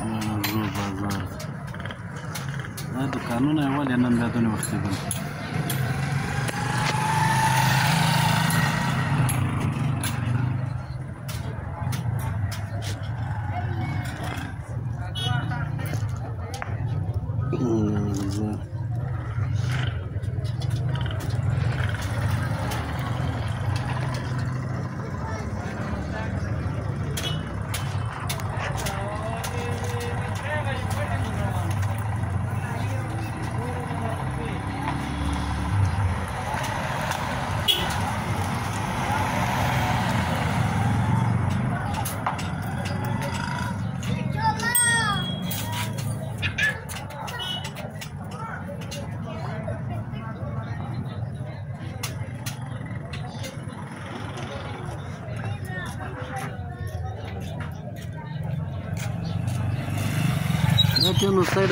زو بازار دا دوکانونه یې ولې نن بیا دونې وختي بند Aqui no site